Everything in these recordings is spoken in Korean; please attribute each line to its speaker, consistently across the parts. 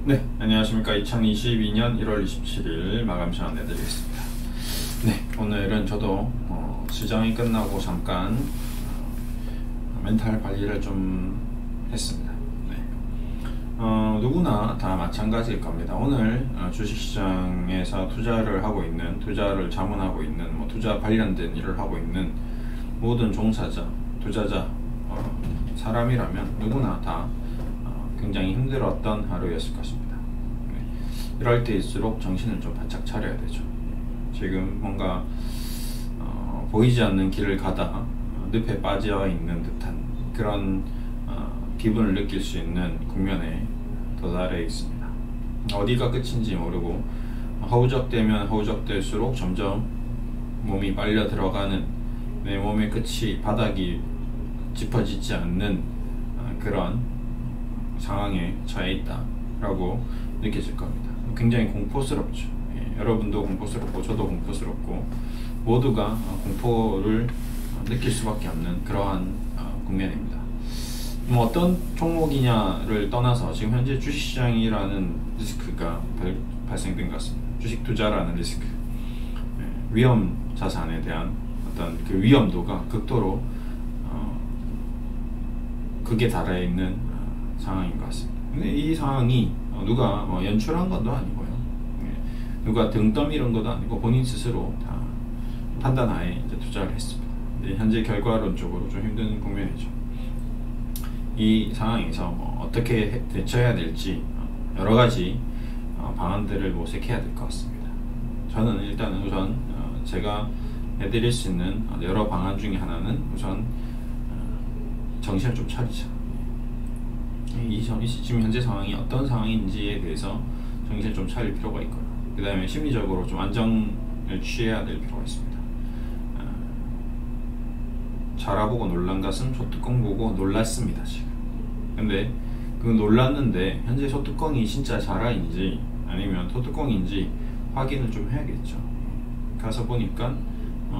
Speaker 1: 네, 안녕하십니까. 2022년 1월 27일 마감 시간 내드리겠습니다. 네, 오늘은 저도 시장이 끝나고 잠깐 멘탈 관리를 좀 했습니다. 네. 누구나 다 마찬가지일 겁니다. 오늘 주식시장에서 투자를 자문하고 있는, 투자 관련된 일을 하고 있는 모든 종사자, 투자자, 사람이라면 누구나 다 굉장히 힘들었던 하루였을 것입니다. 이럴 때일수록 정신을 좀 바짝 차려야 되죠. 지금 뭔가 보이지 않는 길을 가다 늪에 빠져 있는 듯한 그런 기분을 느낄 수 있는 국면에 도달해 있습니다. 어디가 끝인지 모르고 허우적대면 허우적댈수록 점점 몸이 빨려 들어가는, 내 몸의 끝이 바닥이 짚어지지 않는 그런 상황에 처해 있다라고 느껴질 겁니다. 굉장히 공포스럽죠. 여러분도 공포스럽고 저도 공포스럽고 모두가 공포를 느낄 수밖에 없는 그러한 국면입니다. 어떤 종목이냐를 떠나서 지금 현재 주식시장이라는 리스크가 발생된 것 같습니다. 주식 투자라는 리스크, 위험 자산에 대한 어떤 그 위험도가 극도로 극에 달해 있는 상황인 것 같습니다. 근데 이 상황이 누가 연출한 것도 아니고요, 누가 등 떠밀은 것도 아니고 본인 스스로 다 판단하에 이제 투자를 했습니다. 현재 결과론적으로 좀 힘든 국면이죠. 이 상황에서 어떻게 대처해야 될지 여러 가지 방안들을 모색해야 될 것 같습니다. 저는 일단은 우선 제가 해드릴 수 있는 여러 방안 중에 하나는 우선 정신을 좀 차리자. 지금 현재 상황이 어떤 상황인지에 대해서 정신을 좀 차릴 필요가 있고요. 그 다음에 심리적으로 좀 안정을 취해야 될 필요가 있습니다. 자라보고 놀란 것은 소뚜껑 보고 놀랐습니다, 지금. 근데 그 놀랐는데 현재 소뚜껑이 진짜 자라인지 아니면 소뚜껑인지 확인을 좀 해야겠죠. 가서 보니까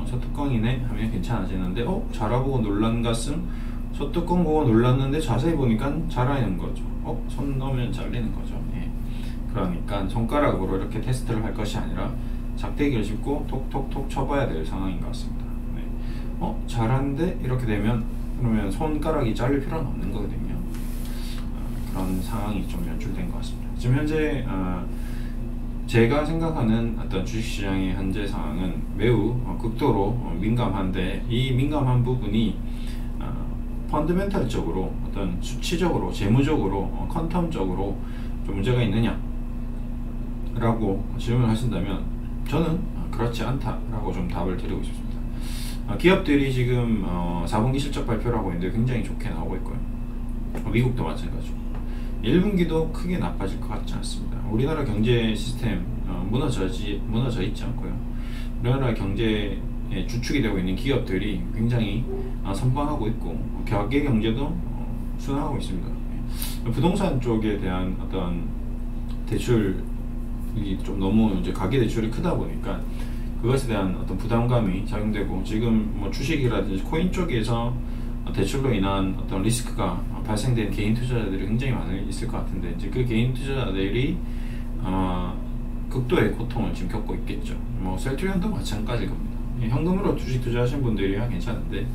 Speaker 1: 소뚜껑이네 하면 괜찮아지는데 자라보고 놀란 것은 소뚜껑 보고 놀랐는데 자세히 보니까 자라는 거죠. 손 넣으면 잘리는 거죠. 그러니까 손가락으로 이렇게 테스트를 할 것이 아니라 작대기를 짚고 톡톡톡 쳐봐야 될 상황인 것 같습니다. 자란데 이렇게 되면 그러면 손가락이 잘릴 필요는 없는 거거든요. 그런 상황이 좀 연출된 것 같습니다. 지금 현재 제가 생각하는 어떤 주식시장의 현재 상황은 매우 극도로 민감한데, 이 민감한 부분이 펀더멘탈적으로, 어떤 수치적으로, 재무적으로, 퀀텀적으로 좀 문제가 있느냐 라고 질문을 하신다면 저는 그렇지 않다라고 좀 답을 드리고 싶습니다. 기업들이 지금 4분기 실적 발표를 하고 있는데 굉장히 좋게 나오고 있고요. 미국도 마찬가지고 1분기도 크게 나빠질 것 같지 않습니다. 우리나라 경제 시스템 무너져 있지 않고요. 우리나라 경제의 주축이 되고 있는 기업들이 굉장히 선방하고 있고 가계 경제도 순항하고 있습니다. 부동산 쪽에 대한 어떤 대출이 좀 너무 이제 가계 대출이 크다 보니까 그것에 대한 어떤 부담감이 작용되고, 지금 주식이라든지 코인 쪽에서 대출로 인한 어떤 리스크가 발생된 개인 투자자들이 굉장히 많이 있을 것 같은데, 이제 그 개인 투자자들이 극도의 고통을 지금 겪고 있겠죠. 셀트리온도 마찬가지일 겁니다. 현금으로 주식 투자하신 분들이야 괜찮은데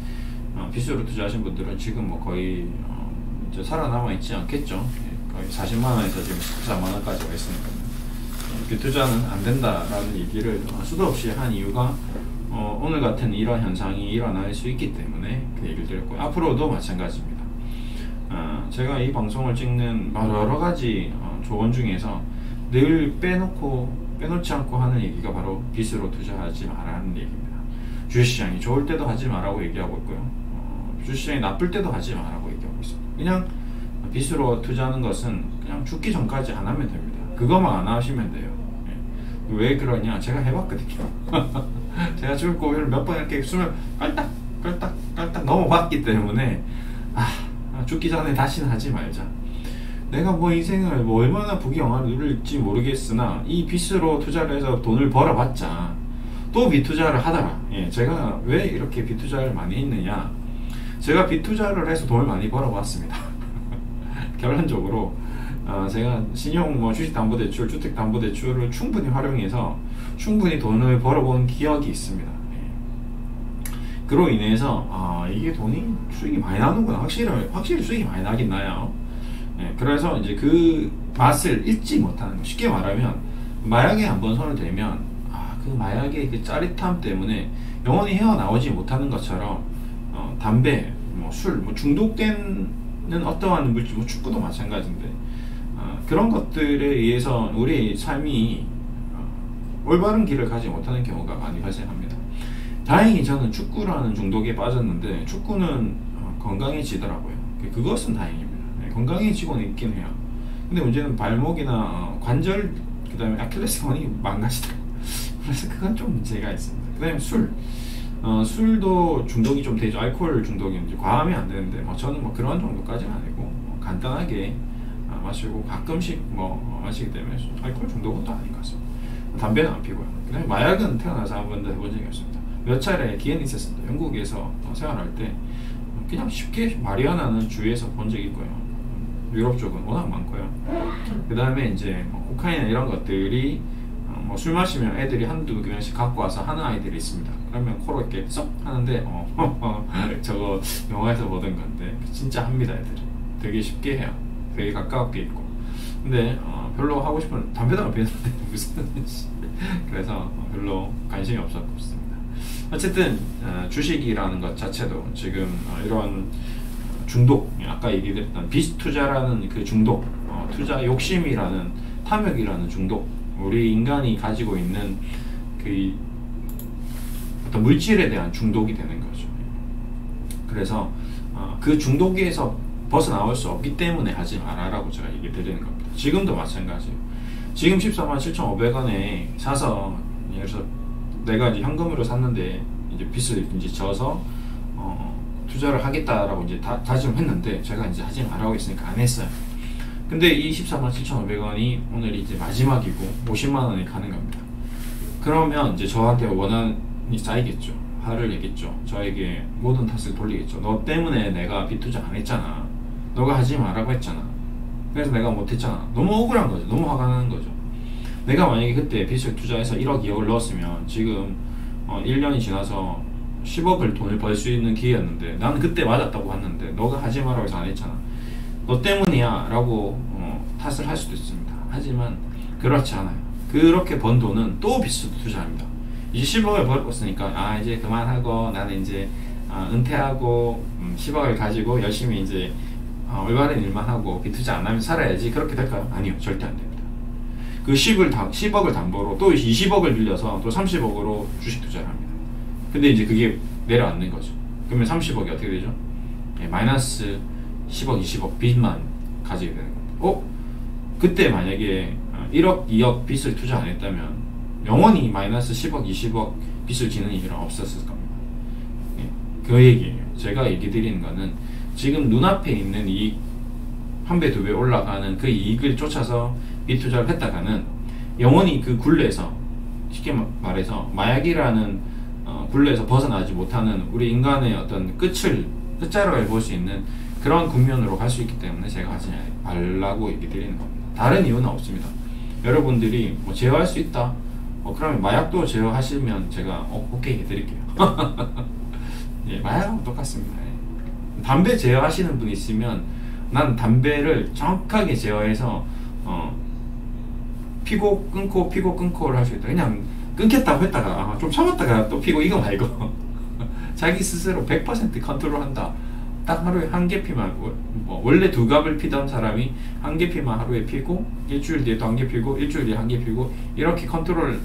Speaker 1: 빚으로 투자하신 분들은 지금 거의 이제 살아남아 있지 않겠죠. 거의 40만원에서 지금 14만원까지 와 있으니까 빚 투자는 안 된다라는 얘기를 수도 없이 한 이유가 오늘 같은 이런 현상이 일어날 수 있기 때문에 그 얘기를 드렸고요. 앞으로도 마찬가지입니다. 제가 이 방송을 찍는 여러 가지 조언 중에서 늘 빼놓지 않고 하는 얘기가 바로 빚으로 투자하지 말라는 얘기입니다. 주식시장이 좋을 때도 하지 말라고 얘기하고 있고요. 주식시장이 나쁠 때도 하지 말라고 얘기하고 있습니다. 그냥 빚으로 투자하는 것은 그냥 죽기 전까지 안 하면 됩니다. 그것만 안 하시면 돼요. 왜 그러냐? 제가 해봤거든요. 제가 죽을 고비를 몇 번 이렇게 숨을 깔딱 넘어봤기 때문에 죽기 전에 다시는 하지 말자. 내가 인생을 얼마나 부귀영화를 누릴지 모르겠으나 이 빚으로 투자를 해서 돈을 벌어봤자 또 빚투자를 하다가, 제가 왜 이렇게 빚투자를 많이 했느냐, 제가 빚투자를 해서 돈을 많이 벌어봤습니다. 결론적으로 제가 신용 뭐 주식담보대출, 주택담보대출을 충분히 활용해서 충분히 돈을 벌어본 기억이 있습니다. 그로 인해서 이게 돈이 수익이 많이 나는구나, 확실히 수익이 많이 나긴 나요. 그래서 이제 그 맛을 잊지 못하는 거. 쉽게 말하면 마약에 한번 손을 대면 그 마약의 그 짜릿함 때문에 영원히 헤어나오지 못하는 것처럼 담배, 뭐 술, 뭐 중독되는 어떠한 물질, 뭐 축구도 마찬가지인데 그런 것들에 의해서 우리의 삶이 올바른 길을 가지 못하는 경우가 많이 발생합니다. 다행히 저는 축구라는 중독에 빠졌는데 축구는 건강해지더라고요. 그것은 다행입니다. 건강해지고는 있긴 해요. 근데 문제는 발목이나 관절, 그 다음에 아킬레스건이 망가지더라고요. 그래서 그건 좀 문제가 있습니다. 그 다음에 술도 중독이 좀 되죠. 알코올 중독이 이제 과하면 안 되는데 저는 뭐 그런 정도까지는 아니고 간단하게 마시고 가끔씩 마시기 때문에 알코올 중독은 또 아닌 것 같습니다. 담배는 안 피고요. 그 다음에 마약은 태어나서 한 번도 해본 적이 없습니다. 몇 차례 기회는 있었습니다. 영국에서 생활할 때 그냥 쉽게 마리아나는 주위에서 본 적이 있고요. 유럽 쪽은 워낙 많고요. 그 다음에 이제 코카인 이런 것들이 술 마시면 애들이 한두 개씩 갖고 와서 하는 아이들이 있습니다. 그러면 코로 이렇게 쏙 하는데 저거 영화에서 보던 건데 진짜 합니다. 애들이 되게 쉽게 해요. 되게 가깝게 있고. 근데 별로 하고 싶은, 담배도 안 피우는데 무슨 그래서 별로 관심이 없었습니다. 어쨌든 주식이라는 것 자체도 지금 이런 중독, 아까 얘기했던 비투자라는 그 중독, 투자 욕심이라는, 탐욕이라는 중독, 우리 인간이 가지고 있는 그 어떤 물질에 대한 중독이 되는 거죠. 그래서 그 중독에서 벗어나올 수 없기 때문에 하지 마라라고 제가 얘기 드리는 겁니다. 지금도 마찬가지예요. 지금 147,500원에 사서, 예를 들어서 내가 이제 현금으로 샀는데 이제 빚을 이제 져서 투자를 하겠다라고 이제 다짐을 했는데 제가 이제 하지 말라고 했으니까 안 했어요. 근데 이 147,500원이 오늘 이제 마지막이고 50만원이 가는 겁니다. 그러면 이제 저한테 원한이 쌓이겠죠. 화를 내겠죠. 저에게 모든 탓을 돌리겠죠. 너 때문에 내가 빚 투자 안 했잖아. 너가 하지 말라고 했잖아. 그래서 내가 못했잖아. 너무 억울한 거죠. 너무 화가 나는 거죠. 내가 만약에 그때 빚을 투자해서 1억, 2억을 넣었으면 지금 1년이 지나서 10억을 돈을 벌 수 있는 기회였는데 나는 그때 맞았다고 봤는데 너가 하지 말라고 해서 안 했잖아. 너 때문이야 라고 탓을 할 수도 있습니다. 하지만 그렇지 않아요. 그렇게 번 돈은 또 빚으로 투자합니다. 이제 10억을 벌었으니까 이제 그만하고 나는 이제 은퇴하고 10억을 가지고 열심히 이제 올바른 일만 하고 빚 투자 안 하면 살아야지. 그렇게 될까요? 아니요. 절대 안 됩니다. 그 10억을 담보로 또 20억을 빌려서 또 30억으로 주식 투자를 합니다. 근데 이제 그게 내려앉는 거죠. 그러면 30억이 어떻게 되죠? 마이너스 10억, 20억 빚만 가지게 되는 겁니다. 그때 만약에 1억, 2억 빚을 투자 안 했다면 영원히 마이너스 10억, 20억 빚을 지는 일은 없었을 겁니다. 그 얘기예요. 제가 얘기 드리는 거는 지금 눈앞에 있는 이익, 한 배, 두 배 올라가는 그 이익을 쫓아서 빚 투자를 했다가는 영원히 그 굴레에서, 쉽게 말해서 마약이라는 굴레에서 벗어나지 못하는 우리 인간의 어떤 끝자락을 볼 수 있는 그런 국면으로 갈 수 있기 때문에 제가 하지 말라고 얘기 드리는 겁니다. 다른 이유는 없습니다. 여러분들이 제어할 수 있다, 그러면 마약도 제어하시면 제가 오케이 해드릴게요. 예, 마약은 똑같습니다. 담배 제어하시는 분 있으면 난 담배를 정확하게 제어해서 피고 끊고 피고 끊고를 할 수 있다. 그냥 끊겠다고 했다가 좀 참았다가 또 피고, 이거 말고 자기 스스로 100% 컨트롤한다. 딱 하루에 한 개 피만, 원래 2갑을 피던 사람이 한 개 피만 하루에 피고 일주일 뒤에 또 한 개 피고 일주일 뒤에 한 개 피고 이렇게 컨트롤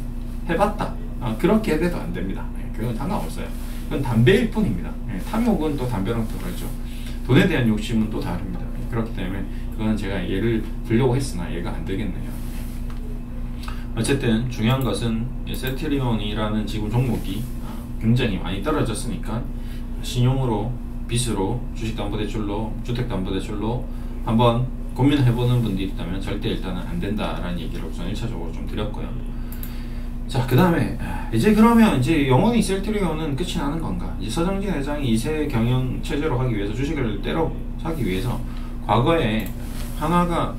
Speaker 1: 해봤다. 그렇게 해도 안 됩니다. 그건 상관없어요. 그건 담배일 뿐입니다. 탐욕은 또 담배랑 다르죠. 돈에 대한 욕심은 또 다릅니다. 그렇기 때문에 그거는 제가 예를 들려고 했으나 얘가 안 되겠네요. 어쨌든 중요한 것은 셀트리온이라는 지금 종목이 굉장히 많이 떨어졌으니까 신용으로, 빚으로, 주식담보대출로, 주택담보대출로 한번 고민해보는 분들이 있다면 절대 일단은 안 된다라는 얘기를 우선 1차적으로 좀 드렸고요. 자, 그 다음에 이제 그러면 이제 영원히 셀트리온은 끝이 나는 건가? 이제 서정진 회장이 2세 경영 체제로 하기 위해서, 주식을 때로 사기 위해서 과거에 하나가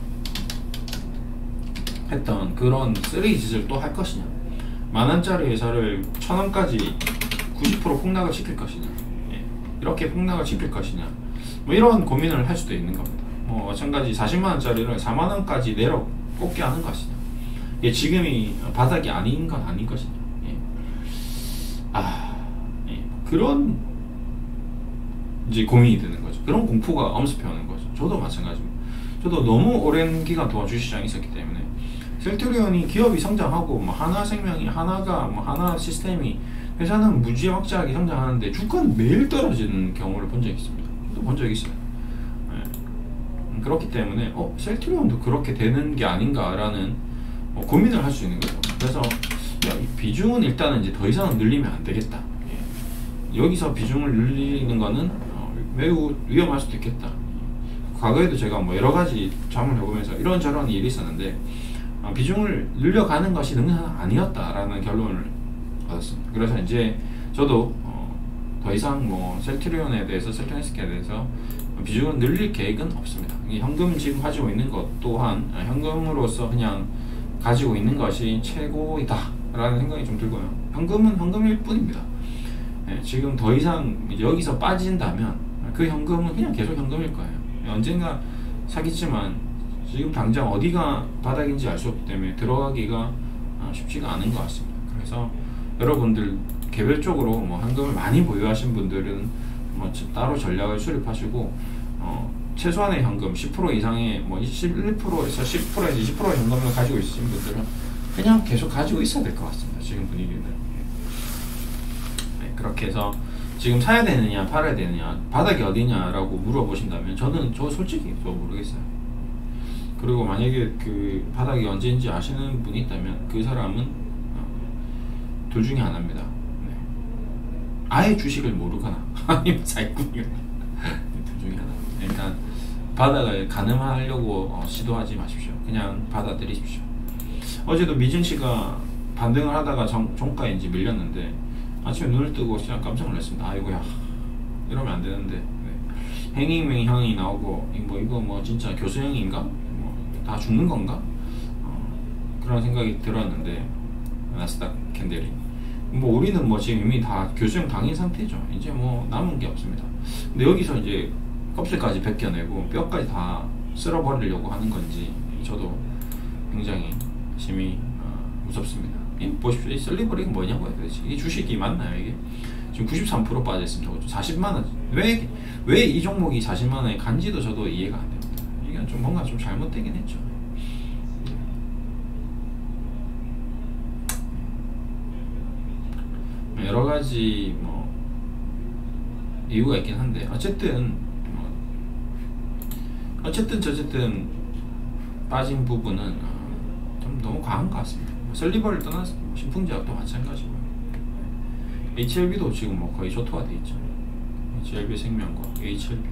Speaker 1: 했던 그런 쓰레기 짓을 또 할 것이냐, 10,000원짜리 회사를 1,000원까지 90% 폭락을 시킬 것이냐, 예. 이렇게 폭락을 시킬 것이냐, 뭐 이런 고민을 할 수도 있는 겁니다. 뭐 마찬가지 40만원짜리를 4만원까지 내려 꽂게 하는 것이냐, 이게 지금이 바닥이 아닌 건 아닌 것이냐, 예. 예. 그런 이제 고민이 드는 거죠. 그런 공포가 엄습해 오는 거죠. 저도 마찬가지입니다. 저도 너무 오랜 기간 동안 주식시장에 있었기 때문에 셀트리온이 기업이 성장하고 뭐 하나생명이 하나가 뭐 하나 시스템이 회사는 무지막지하게 성장하는데 주가는 매일 떨어지는 경우를 본 적이 있습니다. 또 본 적이 있어요. 네. 그렇기 때문에 셀트리온도 그렇게 되는 게 아닌가라는 고민을 할 수 있는 거죠. 그래서 이 비중은 일단은 이제 더 이상은 늘리면 안 되겠다. 예. 여기서 비중을 늘리는 거는 매우 위험할 수도 있겠다. 과거에도 제가 뭐 여러 가지 잠을 해보면서 이런저런 일이 있었는데 비중을 늘려가는 것이 능사는 아니었다라는 결론을 얻었습니다. 그래서 이제 저도 더 이상 뭐 셀트리온에 대해서, 셀트리온에 대해서 비중을 늘릴 계획은 없습니다. 현금 지금 가지고 있는 것 또한 현금으로서 그냥 가지고 있는 것이 최고이다 라는 생각이 좀 들고요. 현금은 현금일 뿐입니다. 예, 지금 더 이상 이제 여기서 빠진다면 그 현금은 그냥 계속 현금일 거예요. 언젠가 사겠지만 지금 당장 어디가 바닥인지 알 수 없기 때문에 들어가기가 쉽지가 않은 것 같습니다. 그래서 여러분들 개별적으로 뭐 현금을 많이 보유하신 분들은 뭐 따로 전략을 수립하시고 최소한의 현금 10% 이상의 뭐 11%에서 10%에서 20%의 현금을 가지고 있으신 분들은 그냥 계속 가지고 있어야 될 것 같습니다. 지금 분위기는. 네, 그렇게 해서 지금 사야 되느냐 팔아야 되느냐 바닥이 어디냐라고 물어보신다면 저 솔직히 모르겠어요. 그리고 만약에 그 바닥이 언제인지 아시는 분이 있다면 그 사람은 둘 중에 하나입니다. 네. 아예 주식을 모르거나 아니면 사기꾼이거나 둘 중에 하나. 그러니까 바닥을 가늠하려고 시도하지 마십시오. 그냥 받아들이십시오. 어제도 미증시가 반등을 하다가 종가인지 밀렸는데 아침에 눈을 뜨고 그냥 깜짝 놀랐습니다. 아이고야, 이러면 안 되는데. 네. 행잉맹형이 나오고 이거 뭐 진짜 교수형인가? 뭐 다 죽는 건가? 그런 생각이 들었는데 나스닥 캔들이 뭐 우리는 뭐 지금 이미 다 교수형 당인 상태죠. 이제 뭐 남은 게 없습니다. 근데 여기서 이제 껍질까지 벗겨내고 뼈까지 다 쓸어버리려고 하는 건지 저도 굉장히 심히 무섭습니다. 보십시오. 이 셀리버리가 뭐냐고요 도대체. 이게 주식이 맞나요 이게? 지금 93% 빠져있습니다. 40만원. 왜 이 종목이 40만원에 간지도 저도 이해가 안 됩니다. 이게 좀 뭔가 좀 잘못되긴 했죠. 여러 가지 뭐 이유가 있긴 한데 어쨌든 저쨌든 빠진 부분은 좀 너무 과한 것 같습니다. 셀리버를 떠나서 신풍제약도 마찬가지고요. HLB도 지금 뭐 거의 초토화돼 있죠. HLB 생명과 HLB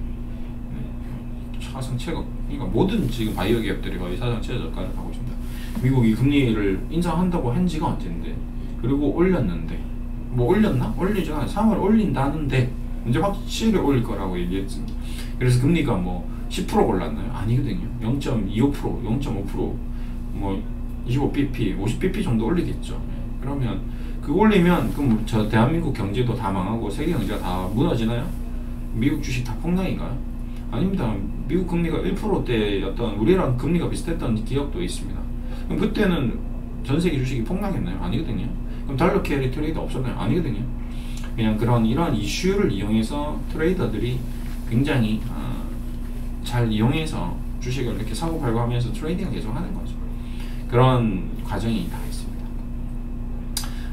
Speaker 1: 사상 최고. 그러니까 모든 지금 바이오 기업들이 거의 사상 최저가를 하고 있습니다. 미국이 금리를 인상한다고 한 지가 언젠데, 그리고 올렸는데 뭐 올렸나? 올리지 않아요. 3월 올린다는데 이제 확실히 올릴 거라고 얘기했습니다. 그래서 금리가 뭐 10% 올랐나요? 아니거든요. 0.25%, 0.5%, 뭐 25bp, 50bp 정도 올리겠죠. 그러면 그거 올리면 그럼 저 대한민국 경제도 다 망하고 세계 경제가 다 무너지나요? 미국 주식 다 폭락인가요? 아닙니다. 미국 금리가 1%대였던 우리랑 금리가 비슷했던 기업도 있습니다. 그럼 그때는 전 세계 주식이 폭락했나요? 아니거든요. 그럼 달러 캐리 트레이드 없었나요? 아니거든요. 그냥 이러한 이슈를 이용해서 트레이더들이 굉장히 잘 이용해서 주식을 이렇게 사고 팔고 하면서 트레이딩을 계속 하는 거죠. 그런 과정이 다 있습니다.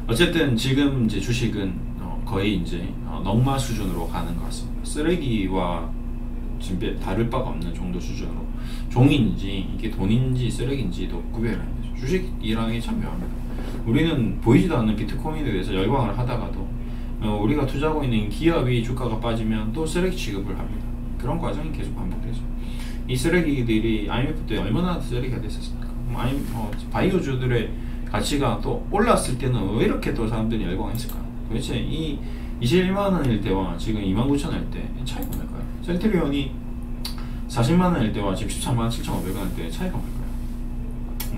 Speaker 1: 어쨌든 지금 이제 주식은 거의 이제 넝마 수준으로 가는 것 같습니다. 쓰레기와 지금 다를 바가 없는 정도 수준으로 종인지 이게 돈인지 쓰레기인지도 구별을 해야 되죠. 주식이라는 게 참 묘합니다. 우리는 보이지도 않는 비트코인에 대해서 열광을 하다가도 우리가 투자하고 있는 기업이 주가가 빠지면 또 쓰레기 취급을 합니다. 그런 과정이 계속 반복되죠. 이 쓰레기들이 IMF 때 얼마나 쓰레기가 됐었습니까? 바이오주들의 가치가 또 올랐을 때는 왜 이렇게 또 사람들이 열광했을까요? 도대체 이 21만원일 때와 지금 29,000원일 때 차이가 뭘까요? 셀트리온이 40만원일 때와 지금 13만 7,500원일 때 차이가 뭘까요?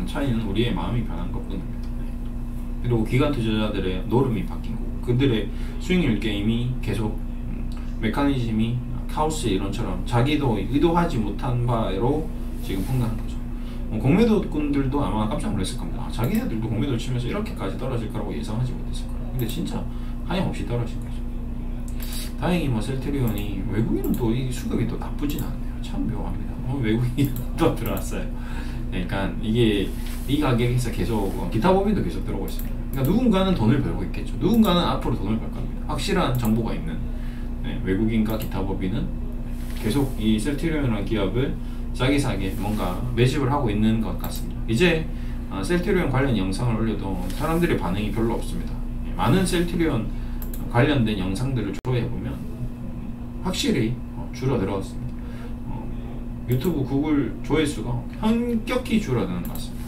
Speaker 1: 차이는 우리의 마음이 변한 것뿐입니다. 그리고 기관 투자자들의 노름이 바뀐 거고, 그들의 수익률 게임이 계속 메커니즘이 카오스 이론처럼 자기도 의도하지 못한 바로 지금 폭락한 거죠. 공매도꾼들도 아마 깜짝 놀랐을 겁니다. 자기네들도 공매도 치면서 이렇게까지 떨어질 거라고 예상하지 못했을 거예요. 근데 진짜 하염없이 떨어진 거죠. 다행히 뭐 셀트리온이, 외국인은 또 이 수급이 또 나쁘진 않네요. 참 묘합니다. 외국인이 또 들어왔어요. 그러니까 이게 이 가격에서 계속 기타 법인도 계속 들어오고 있습니다. 그러니까 누군가는 돈을 벌고 있겠죠. 누군가는 앞으로 돈을 벌 겁니다. 확실한 정보가 있는 외국인과 기타 법인은 계속 이 셀트리온이라는 기업을 싸게 뭔가 매집을 하고 있는 것 같습니다. 이제 셀트리온 관련 영상을 올려도 사람들의 반응이 별로 없습니다. 많은 셀트리온 관련된 영상들을 조회해보면 확실히 줄어들었습니다. 유튜브 구글 조회수가 현격히 줄어드는 것 같습니다.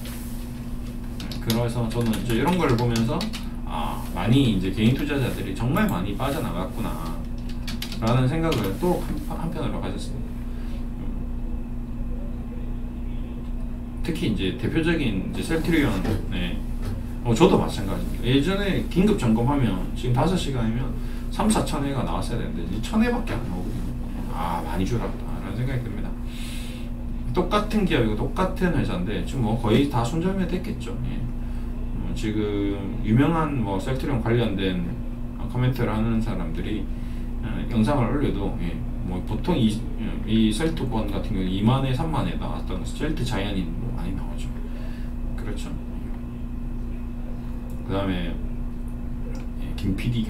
Speaker 1: 그래서 저는 이제 이런 걸 보면서 많이 이제 개인 투자자들이 정말 많이 빠져나갔구나 라는 생각을 또 한편으로 가졌습니다. 특히 이제 대표적인 이제 셀트리온, 저도 마찬가지입니다. 예전에 긴급 점검하면 지금 5시간이면 3, 4천 회가 나왔어야 되는데 이제 1000회밖에 안 나오거든요. 많이 줄었다 라는 생각이 듭니다. 똑같은 기업이고 똑같은 회사인데 지금 뭐 거의 다 손절매 됐겠죠. 지금 유명한 뭐 셀트리온 관련된 코멘트를 하는 사람들이 영상을 올려도 뭐 보통 이 셀트권 같은 경우 2만에 3만에 나왔던 셀트 자이언이 뭐 많이 나오죠. 그렇죠. 그 다음에 김PD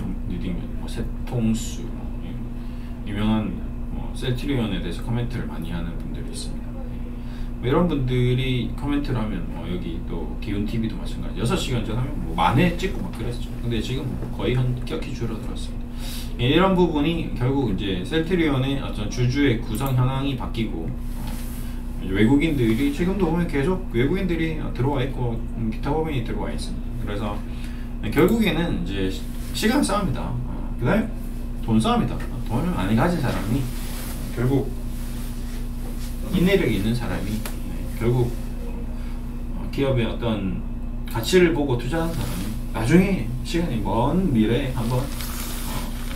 Speaker 1: 뭐 세통수 유명한 셀트리온에 대해서 코멘트를 많이 하는 분들이 있습니다. 이런 분들이 코멘트를 하면 여기 또 기운TV도 마찬가지 6시간 전 하면 뭐 만회 찍고 막 그랬죠. 근데 지금 거의 현격히 줄어들었습니다. 이런 부분이 결국 이제 셀트리온의 어떤 주주의 구성 현황이 바뀌고 외국인들이 지금도 보면 계속 외국인들이 들어와 있고 기타 법인이 들어와 있습니다. 그래서 결국에는 이제 시간 싸움이다. 그 다음에 돈 싸움이다. 돈을 많이 가진 사람이 결국 인내력이 있는 사람이 결국 기업의 어떤 가치를 보고 투자하는 사람이 나중에 시간이 먼 미래에 한번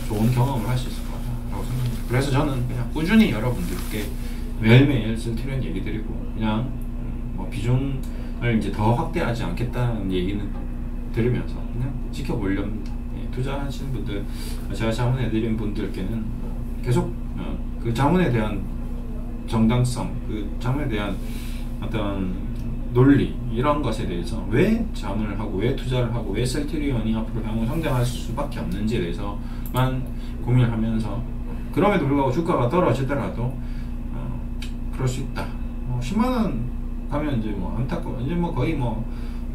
Speaker 1: 좋은 경험을 할 수 있을 것 같다고 생각합니다. 그래서 저는 그냥 꾸준히 여러분들께 매일매일 셀트리온 얘기 드리고 그냥 뭐 비중을 이제 더 확대하지 않겠다는 얘기는 들으면서 그냥 지켜보려 합니다. 투자하시는 분들, 제가 자문해드린 분들께는 계속 그 자문에 대한 정당성, 그 자문에 대한 어떤 논리 이런 것에 대해서 왜 자문을 하고 왜 투자를 하고 왜 셀트리온이 앞으로 향후 성장할 수밖에 없는지에 대해서만 고민을 하면서 그럼에도 불구하고 주가가 떨어지더라도 그럴 수 있다. 10만원 가면 이제 뭐 안타까워 이제 뭐 거의 뭐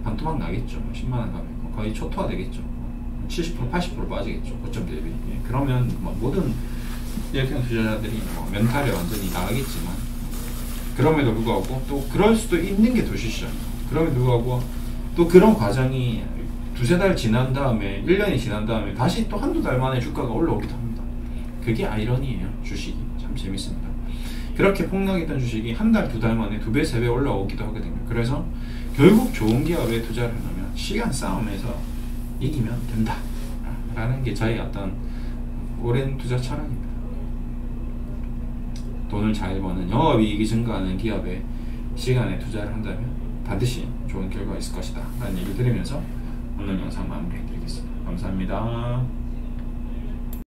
Speaker 1: 반토막 나겠죠. 10만원 가면 거의 초토화 되겠죠. 70% 80% 빠지겠죠. 고점 대비. 그러면 뭐 모든 일평 투자자들이 뭐 멘탈이 완전히 나가겠지만 그럼에도 불구하고 또 그럴 수도 있는 게 도시시장. 그럼에도 불구하고 또 그런 과정이 두세 달 지난 다음에 1년이 지난 다음에 다시 또 한두 달 만에 주가가 올라오기도 합니다. 그게 아이러니예요. 주식이 참 재밌습니다. 그렇게 폭락했던 주식이 한 달, 두 달 만에 2배, 3배 올라오기도 하거든요. 그래서 결국 좋은 기업에 투자를 하면 시간 싸움에서 이기면 된다 라는 게 저희 어떤 오랜 투자 철학입니다. 돈을 잘 버는 영업이익이 증가하는 기업에 시간에 투자를 한다면 반드시 좋은 결과가 있을 것이다 라는 얘기를 드리면서 오늘 영상 마무리해드리겠습니다. 감사합니다.